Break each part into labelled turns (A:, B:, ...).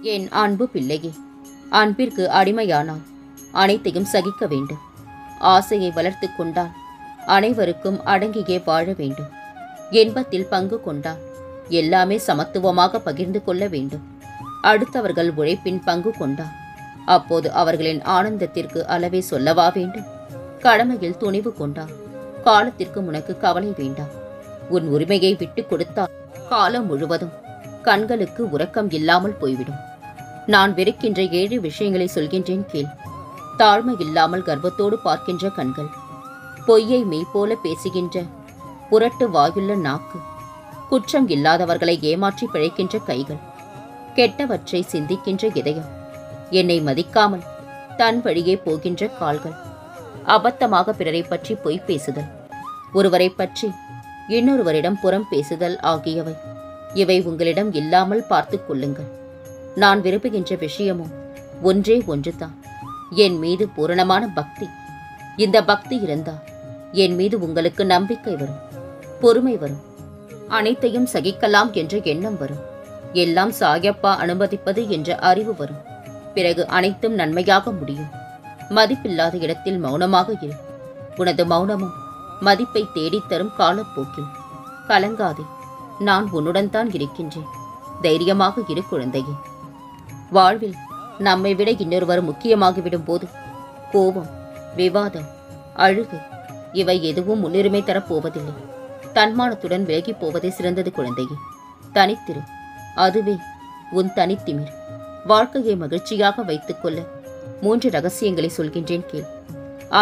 A: என் அன்பு பிள்ளையே, அன்பிற்கு அடிமையானால் அனைத்தையும் சகிக்க வேண்டும். ஆசையை வளர்த்து கொண்டால் அனைவருக்கும் அடங்கியே வாழ வேண்டும். இன்பத்தில் பங்கு கொண்டால் எல்லாமே சமத்துவமாக பகிர்ந்து கொள்ள வேண்டும். அடுத்தவர்கள் உழைப்பின் பங்கு கொண்டால் அப்போது அவர்களின் ஆனந்தத்திற்கு அளவே சொல்லவா வேண்டும். கடமையில் துணிவு கொண்டால் காலத்திற்கு உனக்கு கவலை வேண்டாம். உன் உரிமையை விட்டு கொடுத்தால் காலம் முழுவதும் கண்களுக்கு உறக்கம் இல்லாமல் போய்விடும். நான் வெறுக்கின்ற 7 விஷயங்களை சொல்கின்றேன் கேள். தாழ்மை இல்லாமல் கர்வத்தோடு பார்க்கின்ற கண்கள், பொய்யை மெய் போல பேசுகின்ற புரட்டு வாயுள்ள நாக்கு, குற்றம் இல்லாதவர்களை ஏமாற்றி பிழைக்கின்ற கைகள், கெட்டவற்றை சிந்திக்கின்ற இதயம், என்னை மதிக்காமல் தன் வழியே போகின்ற கால்கள், அபத்தமாக பிறரை பற்றி பொய் பேசுதல், ஒருவரை பற்றி இன்னொருவரிடம் புறம் பேசுதல் ஆகியவை. இவை உங்களிடம் இல்லாமல் பார்த்து கொள்ளுங்கள். நான் விரும்புகின்ற விஷயமும் ஒன்றே ஒன்றுதான், என் மீது பூரணமான பக்தி. இந்த பக்தி இருந்தால் என் மீது உங்களுக்கு நம்பிக்கை வரும், பொறுமை வரும், அனைத்தையும் சகிக்கலாம் என்ற எண்ணம் வரும், எல்லாம் சாயப்பா அனுமதிப்பது என்ற அறிவு வரும். பிறகு அனைத்தும் நன்மையாக முடியும். மதிப்பில்லாத இடத்தில் மௌனமாக இரு. உனது மௌனமும் மதிப்பை தேடித்தரும் காலப்போக்கில். கலங்காதே, நான் உன்னுடன் தான் இருக்கின்றேன். தைரியமாக இரு குழந்தையே. வாழ்வில் நம்மை விட இன்னொருவர் முக்கியமாகிவிடும் போது கோபம், விவாதம், அழுகை இவை எதுவும் முன்னுரிமை தரப்போவதில்லை. தன்மானத்துடன் விலகி போவதே சிறந்தது குழந்தையே. தனித்திரு, அதுவே உன் தனித்திமிர். வாழ்க்கையை மகிழ்ச்சியாக வைத்துக்கொள்ள 3 ரகசியங்களை சொல்கின்றேன் கேள்.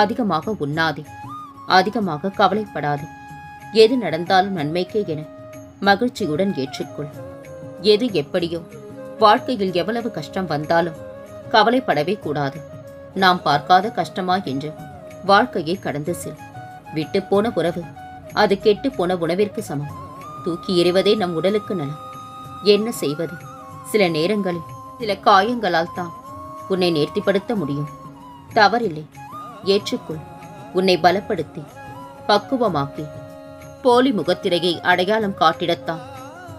A: அதிகமாக உண்ணாதே, அதிகமாக கவலைப்படாதே. எது நடந்தாலும் நன்மைக்கே என மகிழ்ச்சியுடன் ஏற்றுக்கொள். எது எப்படியோ வாழ்க்கையில் எவ்வளவு கஷ்டம் வந்தாலும் கவலைப்படவே கூடாது. நாம் பார்க்காத கஷ்டமா என்று வாழ்க்கையை கடந்து செல். விட்டு போன உறவு அது கெட்டு போன உணவிற்கு சமம். தூக்கி எறிவதே நம் உடலுக்கு நலம். என்ன செய்வது? சில நேரங்களில் சில காயங்களால் தான் உன்னை நேர்த்திப்படுத்த முடியும். தவறில்லை, ஏற்றுக்கொள். உன்னை பலப்படுத்தி பக்குவமாக்கி போலி முகத்திரையை அடையாளம் காட்டிடத்தான்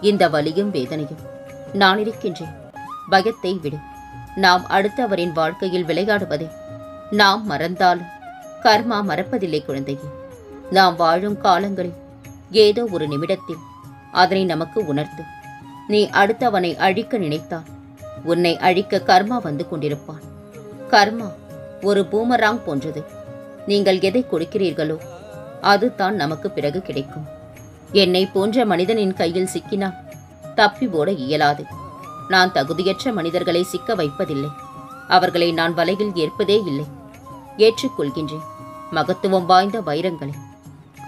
A: இந்த வலியும் வேதனையும். நான் இருக்கின்றேன். பயத்தை விடு. நாம் அடுத்தவரின் வாழ்க்கையில் விளையாடுவதை நாம் மறந்தாலும் கர்மா மறப்பதில்லை குழந்தையே. நாம் வாழும் காலங்களில் ஏதோ ஒரு நிமிடத்தில் அதனை நமக்கு உணர்த்தும். நீ அடுத்தவனை அழிக்க நினைத்தால் உன்னை அழிக்க கர்மா வந்து கொண்டிருப்பான். கர்மா ஒரு பூமராங் போன்றது. நீங்கள் எதை கொடுக்கிறீர்களோ அதுதான் நமக்கு பிறகு கிடைக்கும். என்னை போன்ற மனிதனின் கையில் சிக்கினால் தப்பி ஓட இயலாது. நான் தகுதியற்ற மனிதர்களை சிக்க வைப்பதில்லை. அவர்களை நான் வலையில் ஏற்பதே இல்லை. ஏற்றுக்கொள்கின்றேன் மகத்துவம் வாய்ந்த வைரங்களை.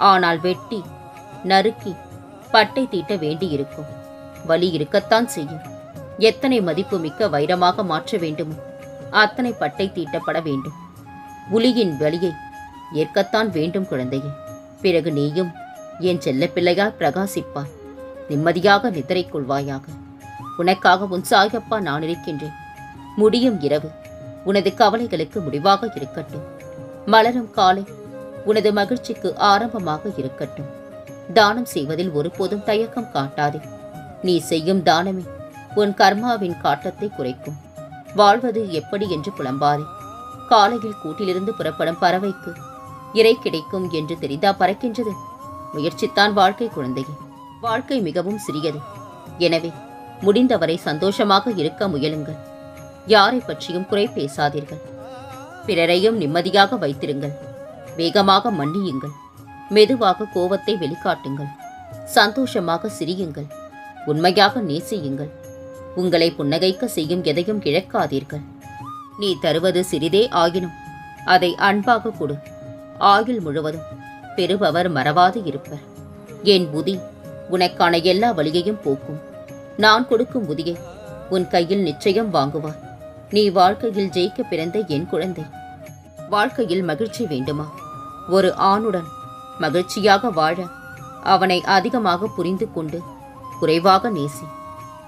A: ஆனால் வெட்டி நறுக்கி பட்டை தீட்ட வேண்டியிருக்கும். வலி இருக்கத்தான் செய்யும். எத்தனை மதிப்பு மிக்க வைரமாக மாற்ற வேண்டுமோ அத்தனை பட்டை தீட்டப்பட வேண்டும். உளியின் வலியை ஏற்கத்தான் வேண்டும் குழந்தையே. பிறகு நீயும் என் செல்ல பிள்ளையால் பிரகாசிப்பாய். நிம்மதியாக நித்திரை கொள்வாயாக. உனக்காக உன் சாயப்பா நான் இருக்கின்றேன். முடியும் இரவு உனது கவலைகளுக்கு முடிவாக இருக்கட்டும். மலரும் காலை உனது மகிழ்ச்சிக்கு ஆரம்பமாக இருக்கட்டும். தானம் செய்வதில் ஒருபோதும் தயக்கம் காட்டாதே. நீ செய்யும் தானமே உன் கர்மாவின் காட்டத்தை குறைக்கும். வாழ்வது எப்படி என்று புலம்பாதே. காலையில் கூட்டிலிருந்து புறப்படும் பறவைக்கு இறை கிடைக்கும் என்று தெரிந்தா பறக்கின்றது? முயற்சித்தான் வாழ்க்கை குழந்தையே. வாழ்க்கை மிகவும் சிறியது. எனவே முடிந்தவரை சந்தோஷமாக இருக்க முயலுங்கள். யாரை பற்றியும் குறை பேசாதீர்கள். பிறரையும் நிம்மதியாக வைத்திருங்கள். வேகமாக மன்னியுங்கள். மெதுவாக கோபத்தை வெளிக்காட்டுங்கள். சந்தோஷமாக சிரியுங்கள். உண்மையாக நேசியுங்கள். உங்களை புன்னகைக்க செய்யும் எதையும் இழக்காதீர்கள். நீ தருவது சிறிதே ஆயினும் அதை அன்பாக கொடு. ஆயுள் முழுவதும் பெறுபவர் மறவாது இருப்பர். என் புதி உனக்கான எல்லா வழியையும் போக்கும். நான் கொடுக்கும் புதியை உன் கையில் நிச்சயம் வாங்குவார். நீ வாழ்க்கையில் ஜெயிக்க பிறந்த என் குழந்தை. வாழ்க்கையில் மகிழ்ச்சி வேண்டுமா? ஒரு ஆணுடன் மகிழ்ச்சியாக வாழ அவனை அதிகமாக புரிந்து கொண்டு குறைவாக நேசி.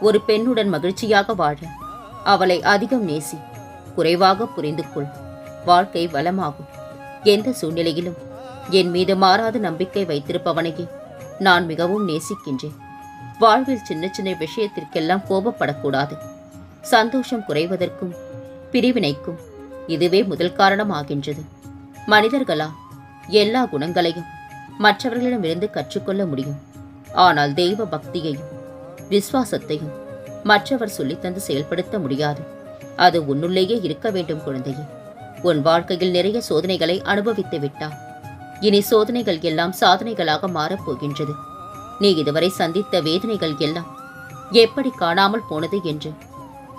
A: ஒரு பெண்ணுடன் மகிழ்ச்சியாக வாழ அவளை அதிகம் நேசி, குறைவாக புரிந்து கொள். வாழ்க்கை வளமாகும். எந்த சூழ்நிலையிலும் என் மீது மாறாத நம்பிக்கை வைத்திருப்பவனையே நான் மிகவும் நேசிக்கின்றேன். வாழ்வில் சின்ன சின்ன விஷயத்திற்கெல்லாம் கோபப்படக்கூடாது. சந்தோஷம் குறைவதற்கும் பிரிவினைக்கும் இதுவே முதல் காரணமாகின்றது. மனிதர்களா எல்லா குணங்களையும் மற்றவர்களிடமிருந்து கற்றுக்கொள்ள முடியும். ஆனால் தெய்வ பக்தியையும் விசுவாசத்தையும் மற்றவர் சொல்லித்தந்து செயல்படுத்த முடியாது. அது உன்னுள்ளேயே இருக்க வேண்டும் குழந்தையே. உன் வாழ்க்கையில் நிறைய சோதனைகளை அனுபவித்து விட்டாய். இனி சோதனைகள் எல்லாம் சாதனைகளாக மாறப்போகின்றது. நீ இதுவரை சந்தித்த வேதனைகள் எல்லாம் எப்படி காணாமல் போனது என்று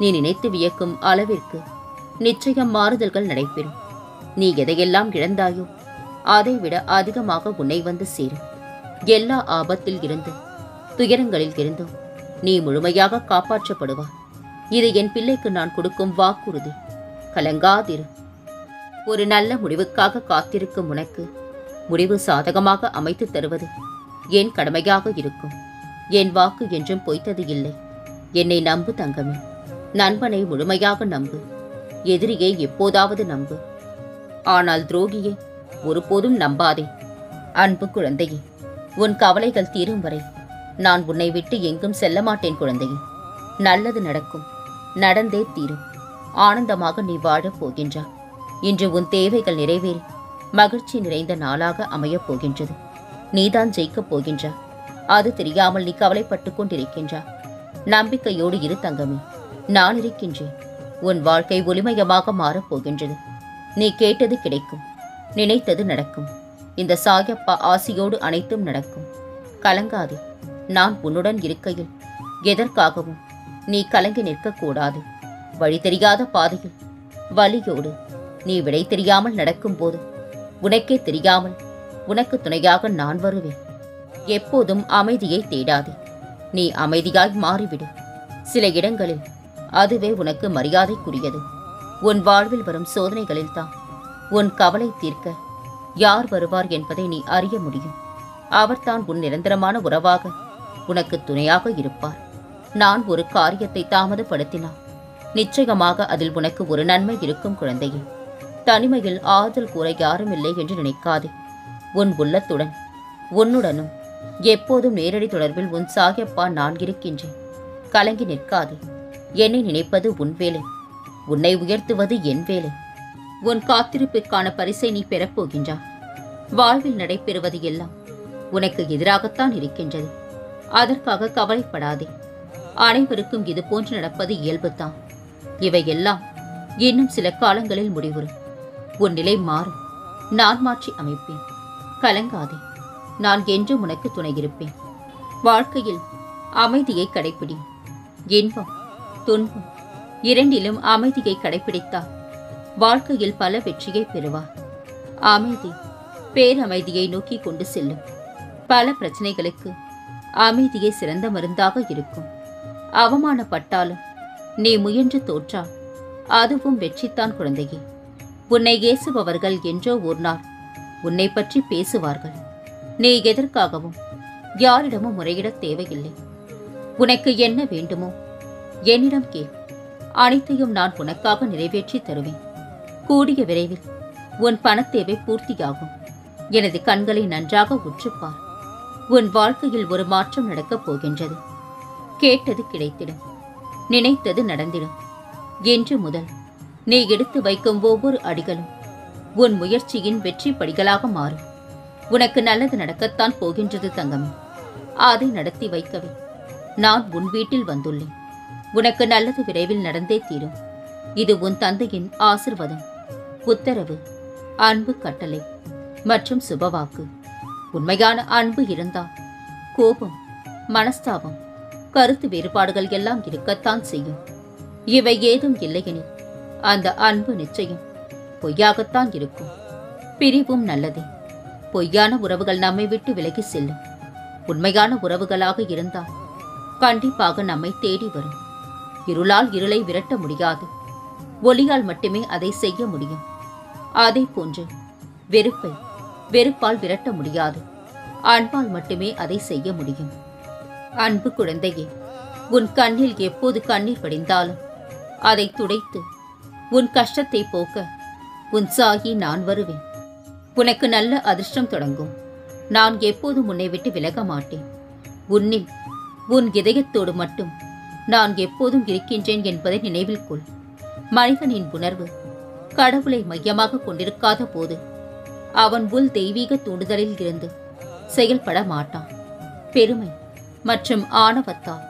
A: நீ நினைத்து வியக்கும் அளவிற்கு நிச்சயம் மாறுதல்கள் நடைபெறும். நீ எதையெல்லாம் இழந்தாயோ அதைவிட அதிகமாக உன்னை வந்து சேரும். எல்லா ஆபத்தில் இருந்தும் துயரங்களில் இருந்தும் நீ முழுமையாக காப்பாற்றப்படுவாய். இது என் பிள்ளைக்கு நான் கொடுக்கும் வாக்குறுதி. கலங்காதிரு. ஒரு நல்ல முடிவுக்காக காத்திருக்கும் உனக்கு முடிவு சாதகமாக அமைத்து தருவது என் கடமையாக இருக்கும். என் வாக்கு என்றும் பொய்த்தது இல்லை. என்னை நம்பு தங்கமே. நண்பனை முழுமையாக நம்பு. எதிரியை எப்போதாவது நம்பு. ஆனால் துரோகியை ஒருபோதும் நம்பாதே. அன்பு குழந்தையே, உன் கவலைகள் தீரும் வரை நான் உன்னை விட்டு எங்கும் செல்ல மாட்டேன் குழந்தையே. நல்லது நடக்கும், நடந்தே தீரும். ஆனந்தமாக நீ வாழப் போகின்றாய். இன்று உன் தேவைகள் நிறைவேறி மகிழ்ச்சி நிறைந்த நாளாக அமையப் போகின்றது. நீதான் ஜெயிக்கப் போகின்றாய். அது தெரியாமல் நீ கவலைப்பட்டுக் கொண்டிருக்கின்றாய். நம்பிக்கையோடு இரு தங்கமே. நான் இருக்கின்றேன். உன் வாழ்க்கை ஒளிமயமாக மாறப்போகின்றது. நீ கேட்டது கிடைக்கும், நினைத்தது நடக்கும். இந்த சாயப்பா ஆசியோடு அனைத்தும் நடக்கும். கலங்காதே. நான் உன்னுடன் இருக்கையில் எதற்காகவும் நீ கலங்கி நிற்கக்கூடாது. வழி தெரியாத பாதையில் வலியோடு நீ விடை தெரியாமல் நடக்கும்போது உனக்கே தெரியாமல் உனக்கு துணையாக நான் வருவேன். எப்போதும் அமைதியை தேடாதே. நீ அமைதியாய் மாறிவிடு. சில இடங்களில் அதுவே உனக்கு மரியாதைக்குரியது. உன் வாழ்வில் வரும் சோதனைகளில் தான் உன் கவலை தீர்க்க யார் வருவார் என்பதை நீ அறிய முடியும். அவர்தான் உன் நிரந்தரமான உறவாக உனக்கு துணையாக இருப்பார். நான் ஒரு காரியத்தை தாமதப்படுத்தினால் நிச்சயமாக அதில் உனக்கு ஒரு நன்மை இருக்கும் குழந்தையே. தனிமையில் ஆறுதல் கூற யாரும் இல்லை என்று நினைக்காதே. உன் உள்ளத்துடன் உன்னுடனும் எப்போதும் நேரடி தொடர்பில் உன் சாயப்பா நான் இருக்கின்றேன். கலங்கி நிற்காதே. என்னை நினைப்பது உன் வேலை. உன்னை உயர்த்துவது என் வேலை. உன் காத்திருப்பிற்கான பரிசை நீ பெறப்போகின்றாய். வாழ்வில் நடைபெறுவது எல்லாம் உனக்கு எதிராகத்தான் இருக்கின்றது. அதற்காக கவலைப்படாதே. அனைவருக்கும் இது போன்று நடப்பது இயல்புதான். இவையெல்லாம் இன்னும் சில காலங்களில் முடிவுறும். உன் நிலை மாறும். நான் மாற்றி அமைப்பேன். கலங்காதே. நான் என்றும் உனக்கு துணையிருப்பேன். வாழ்க்கையில் அமைதியை கடைப்பிடி. இன்பம் துன்பம் இரண்டிலும் அமைதியை கடைப்பிடித்தால் வாழ்க்கையில் பல வெற்றியை பெறுவார். அமைதி பேரமைதியை நோக்கி கொண்டு செல்லும். பல பிரச்சனைகளுக்கு அமைதியே சிறந்த மருந்தாக இருக்கும். அவமானப்பட்டாலும் நீ முயன்று தோற்றால் அதுவும் வெற்றித்தான் குழந்தையே. உன்னை ஏசுபவர்கள் என்றோ ஒரு நாள் உன்னை பற்றி பேசுவார்கள். நீ எதற்காகவும் யாரிடமும் முறையிட தேவையில்லை. உனக்கு என்ன வேண்டுமோ என்னிடம் கேள். அனைத்தையும் நான் உனக்காக நிறைவேற்றி தருவேன். கூடிய விரைவில் உன் பணத்தேவை பூர்த்தியாகும். எனது கண்களை நன்றாக உற்றுப்பார். உன் வாழ்க்கையில் ஒரு மாற்றம் நடக்கப் போகின்றது. கேட்டது கிடைத்திடும். நினைத்தது நடந்திடும். இன்று முதல் நீ எடுத்து வைக்கும் ஒவ்வொரு அடிகளும் உன் முயற்சியின் வெற்றி படிகளாக மாறும். உனக்கு நல்லது நடக்கத்தான் போகின்றது தங்கமே. அதை நடத்தி வைக்கவே நான் உன் வீட்டில் வந்துள்ளேன். உனக்கு நல்லது விரைவில் நடந்தே தீரும். இது உன் தந்தையின் ஆசிர்வாதம், உத்தரவு, அன்பு கட்டளை மற்றும் சுபவாக்கு. உண்மையான அன்பு இருந்தால் கோபம், மனஸ்தாபம், கருத்து வேறுபாடுகள் எல்லாம் இருக்கத்தான் செய்யும். இவை ஏதும் இல்லையெனில் அந்த அன்பு நிச்சயம் பொய்யாகத்தான் இருக்கும். பிரிவும் நல்லதே. பொய்யான உறவுகள் நம்மை விட்டு விலகி செல்லும். உண்மையான உறவுகளாக இருந்தால் கண்டிப்பாக நம்மை தேடி வரும். இருளால் இருளை விரட்ட முடியாது. ஒளியால் மட்டுமே அதை செய்ய முடியும். அதே போன்று வெறுப்பை வெறுப்பால் விரட்ட முடியாது. அன்பால் மட்டுமே அதை செய்ய முடியும். அன்பு குழந்தையே, உன் கண்ணில் எப்போது கண்ணீர் வடிந்தாலும் அதை துடைத்து உன் கஷ்டத்தை போக்க உன் சாயி நான் வருவேன். உனக்கு நல்ல அதிர்ஷ்டம் தொடங்கும். நான் எப்போதும் உன்னை விட்டு விலக மாட்டேன். உன்னில் உன் இதயத்தோடு மட்டும் நான் எப்போதும் இருக்கின்றேன் என்பதை நினைவில் கொள். மனிதனின் உணர்வு கடவுளை மையமாக கொண்டிருக்காத போது அவன் உள் தெய்வீக தூண்டுதலில் இருந்து செயல்பட மாட்டான். பெருமை மற்றும் ஆணவத்தால்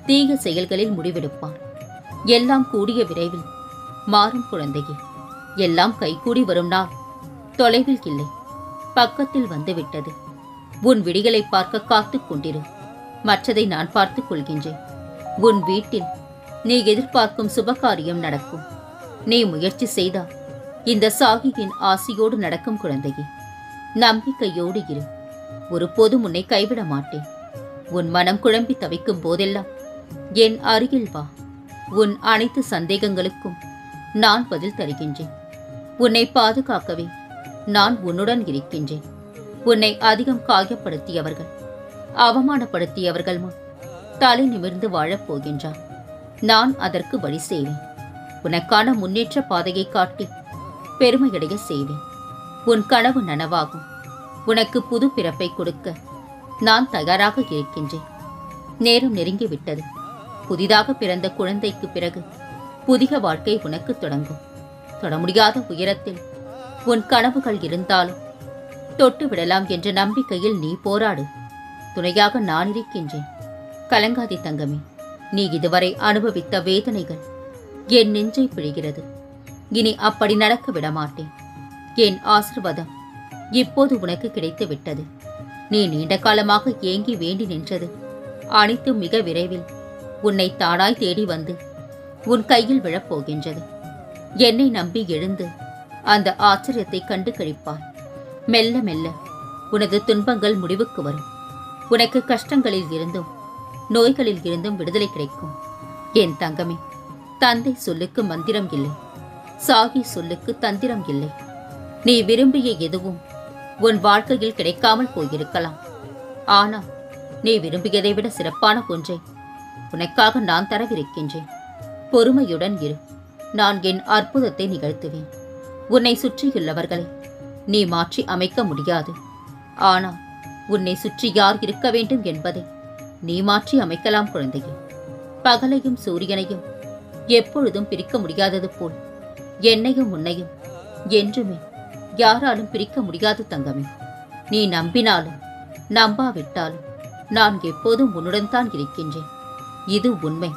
A: தீய செயல்களில் முடிவெடுப்பான். எல்லாம் கூடிய விரைவில் மாறும் குழந்தையே. எல்லாம் கைகூடி வரும் நாள் தொலைவில் இல்லை, பக்கத்தில் வந்துவிட்டது. உன் விடிகளை பார்க்க காத்துக் கொண்டிரு. மற்றதை நான் பார்த்துக் கொள்கின்றேன். உன் வீட்டில் நீ எதிர்பார்க்கும் சுபகாரியம் நடக்கும். நீ முயற்சி செய்தால் இந்த சாகியின் ஆசியோடு நடக்கும் குழந்தையே. நம்பிக்கையோடு இரு. ஒருபோதும் உன்னை கைவிட மாட்டேன். உன் மனம் குழம்பி தவிக்கும் போதெல்லாம் என் அருகில் வா. உன் அனைத்து சந்தேகங்களுக்கும் நான் பதில் தருகின்றேன். உன்னை பாதுகாக்கவே நான் உன்னுடன் இருக்கின்றேன். உன்னை அதிகம் காயப்படுத்தியவர்கள், அவமானப்படுத்தியவர்கள் முன் தலை நிமிர்ந்து வாழப் போகின்றான். நான் அதற்கு வழி செய்வேன். உனக்கான முன்னேற்ற பாதையை காட்டி பெருமையடைய செய்வேன். உன் கனவு நனவாகும். உனக்கு புது பிறப்பை கொடுக்க நான் தயாராக இருக்கின்றேன். நேரம் நெருங்கிவிட்டது. புதிதாக பிறந்த குழந்தைக்கு பிறகு புதிய வாழ்க்கை உனக்கு தொடங்கும். தொட முடியாத உயரத்தில் உன் கனவுகள் இருந்தாலும் தொட்டு விடலாம் என்ற நம்பிக்கையில் நீ போராடு. துணையாக நான் இருக்கின்றேன். கலங்காதி தங்கமே. நீ இதுவரை அனுபவித்த வேதனைகள் என் நெஞ்சை பிழிகிறது. இனி அப்படி நடக்க விடமாட்டேன். என் ஆசீர்வாதம் இப்போது உனக்கு கிடைத்து விட்டது. நீ நீண்ட காலமாக ஏங்கி வேண்டி நின்றது அனைத்தும் மிக விரைவில் உன்னை தானாய் தேடி வந்து உன் கையில் விழப்போகின்றது. என்னை நம்பி எழுந்து அந்த ஆச்சரியத்தை கண்டு கழிப்பாய். மெல்ல மெல்ல உனது துன்பங்கள் முடிவுக்கு வரும். உனக்கு கஷ்டங்களில் இருந்தும் நோய்களில் இருந்தும் விடுதலை கிடைக்கும். என் தங்கமே, தந்தை சொல்லுக்கு மந்திரம் இல்லை, சாகி சொல்லுக்கு தந்திரம் இல்லை. நீ விரும்பிய எதுவும் உன் வாழ்க்கையில் கிடைக்காமல் போயிருக்கலாம். ஆனால் நீ விரும்பியதை விட சிறப்பான ஒன்றை உனக்காக நான் தரவிருக்கின்றேன். பொறுமையுடன் இரு. நான் என் அற்புதத்தை நிகழ்த்துவேன். உன்னை சுற்றியுள்ளவர்களை நீ மாற்றி அமைக்க முடியாது. ஆனால் உன்னை சுற்றி யார் இருக்க வேண்டும் என்பதை நீ மாற்றி அமைக்கலாம் குழந்தையே. பகலையும் சூரியனையும் எப்பொழுதும் பிரிக்க முடியாதது போல் என்னையும் உன்னையும் என்றுமே யாராலும் பிரிக்க முடியாது தங்கமே. நீ நம்பினாலும் நம்பாவிட்டாலும் நான் எப்போதும் உன்னுடன் தான் இருக்கின்றேன். இது உண்மை.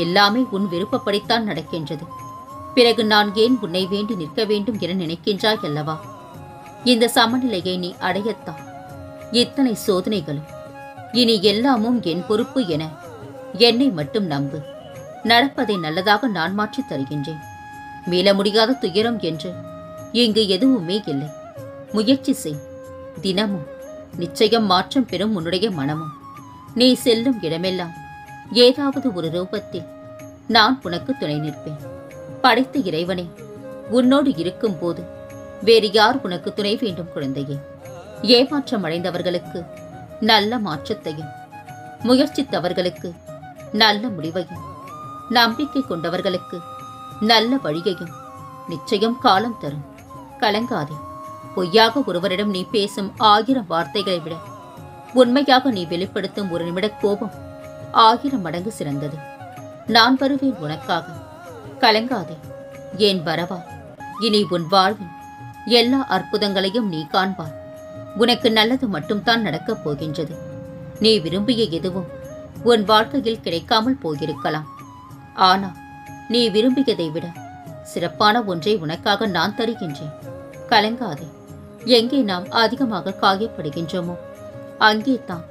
A: எல்லாமே உன் விருப்பப்படித்தான் நடக்கின்றது. பிறகு நான் ஏன் உன்னை வேண்டி நிற்க வேண்டும் என நினைக்கின்றாய் அல்லவா? இந்த சமநிலையை நீ அடையத்தான் இத்தனை சோதனைகளும். இனி எல்லாமும் என் பொறுப்பு என என்னை மட்டும் நம்பு. நடப்பதை நல்லதாக நான் மாற்றித் தருகின்றேன். மீள முடியாத துயரம் என்று இங்கு எதுவுமே இல்லை. முயற்சி செய். தினமும் நிச்சயம் மாற்றம் பெறும் உன்னுடைய மனமும். நீ செல்லும் இடமெல்லாம் ஏதாவது ஒரு ரூபத்தில் நான் உனக்கு துணை நிற்பேன். படைத்த இறைவனே உன்னோடு இருக்கும் போது வேறு யார் உனக்கு துணை வேண்டும் குழந்தையே? ஏமாற்றம் அடைந்தவர்களுக்கு நல்ல மாற்றத்தையும், முயற்சித்தவர்களுக்கு நல்ல முடிவையும், நம்பிக்கை கொண்டவர்களுக்கு நல்ல வழியையும் நிச்சயம் காலம் தரும். கலங்காதே. பொய்யாக ஒருவரிடம் நீ பேசும் 1000 வார்த்தைகளை விட உண்மையாக நீ வெளிப்படுத்தும் ஒரு நிமிட கோபம் 1000 மடங்கு சிறந்தது. நான் வருவேன் உனக்காக. கலங்காதே. ஏன் வரவா? இனி உன் வாழ்வில் எல்லா அற்புதங்களையும் நீ காண்பாய். உனக்கு நல்லது மட்டும்தான் நடக்கப் போகின்றது. நீ விரும்பிய எதுவும் உன் வாழ்க்கையில் கிடைக்காமல் போயிருக்கலாம். ஆனால் நீ விரும்பியதை விட சிறப்பான ஒன்றை உனக்காக நான் தருகின்றேன். கலங்காதே. எங்கே நாம் அதிகமாக காயப்படுகின்றோமோ அங்கே தான்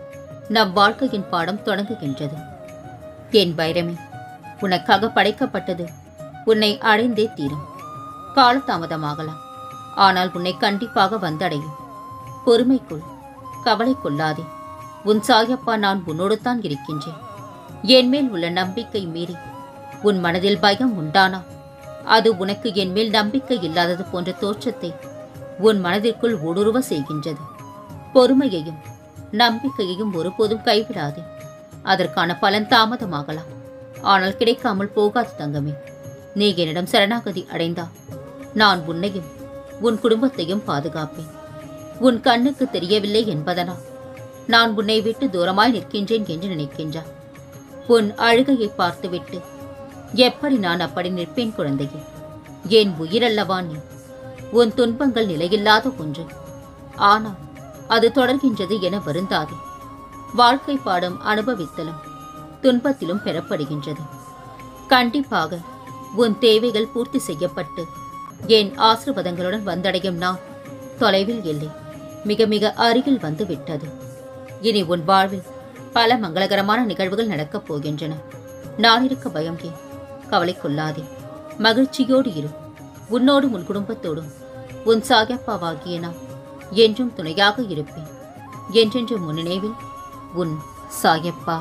A: நம் வாழ்க்கையின் பாடம் தொடங்குகின்றது. என் வைரமே, உனக்காக படைக்கப்பட்டது உன்னை அடைந்தே தீரும். காலதாமதமாகலாம், ஆனால் உன்னை கண்டிப்பாக வந்தடையும். பொறுமைக்குள், கவலை கொள்ளாதே. உன் சாயப்பா நான் உன்னோடு தான் இருக்கின்றேன். என்மேல் உள்ள நம்பிக்கை மீறி உன் மனதில் பயம் உண்டானா அது உனக்கு என்மேல் நம்பிக்கை இல்லாதது போன்ற தோற்றத்தை உன் மனதிற்குள் ஊடுருவ செய்கின்றது. பொறுமையையும் நம்பிக்கையையும் ஒருபோதும் கைவிடாதே. அதற்கான பலன் தாமதமாகலாம், ஆனால் கிடைக்காமல் போகாது தங்கமே. நீ என்னிடம் சரணாகதி அடைந்தா நான் உன்னையும் உன் குடும்பத்தையும் பாதுகாப்பேன். உன் கண்ணுக்கு தெரியவில்லை என்பதனால் நான் உன்னை விட்டு தூரமாய் நிற்கின்றேன் என்று நினைக்கின்றாய். உன் அழுகையை பார்த்துவிட்டு எப்படி நான் அப்படி நிற்பேன் குழந்தையே? என் உயிரல்லவா நீ. உன் துன்பங்கள் நிலையில்லாத ஒன்று. ஆனால் அது தொடர்கின்றது என வருந்தாதே. வாழ்க்கை பாடம் அனுபவித்தலும் துன்பத்திலும் பெறப்படுகின்றது. கண்டிப்பாக உன் தேவைகள் பூர்த்தி செய்யப்பட்டு என் ஆசீர்வாதங்களுடன் வந்தடையும் நாள் தொலைவில் இல்லை, மிக மிக அருகில் வந்து விட்டது. இனி உன் வாழ்வில் பல மங்களகரமான நிகழ்வுகள் நடக்கப் போகின்றன. நான் இருக்க பயம் ஏன்? கவலை கொள்ளாதே, மகிழ்ச்சியோடு இரு. உன்னோடும் உன் குடும்பத்தோடும் உன் சாயப்பாவாகிய நான் என்றும் துணையாக இருப்பேன். என்றென்று முன் நினைவில் உன் சாயப்பா.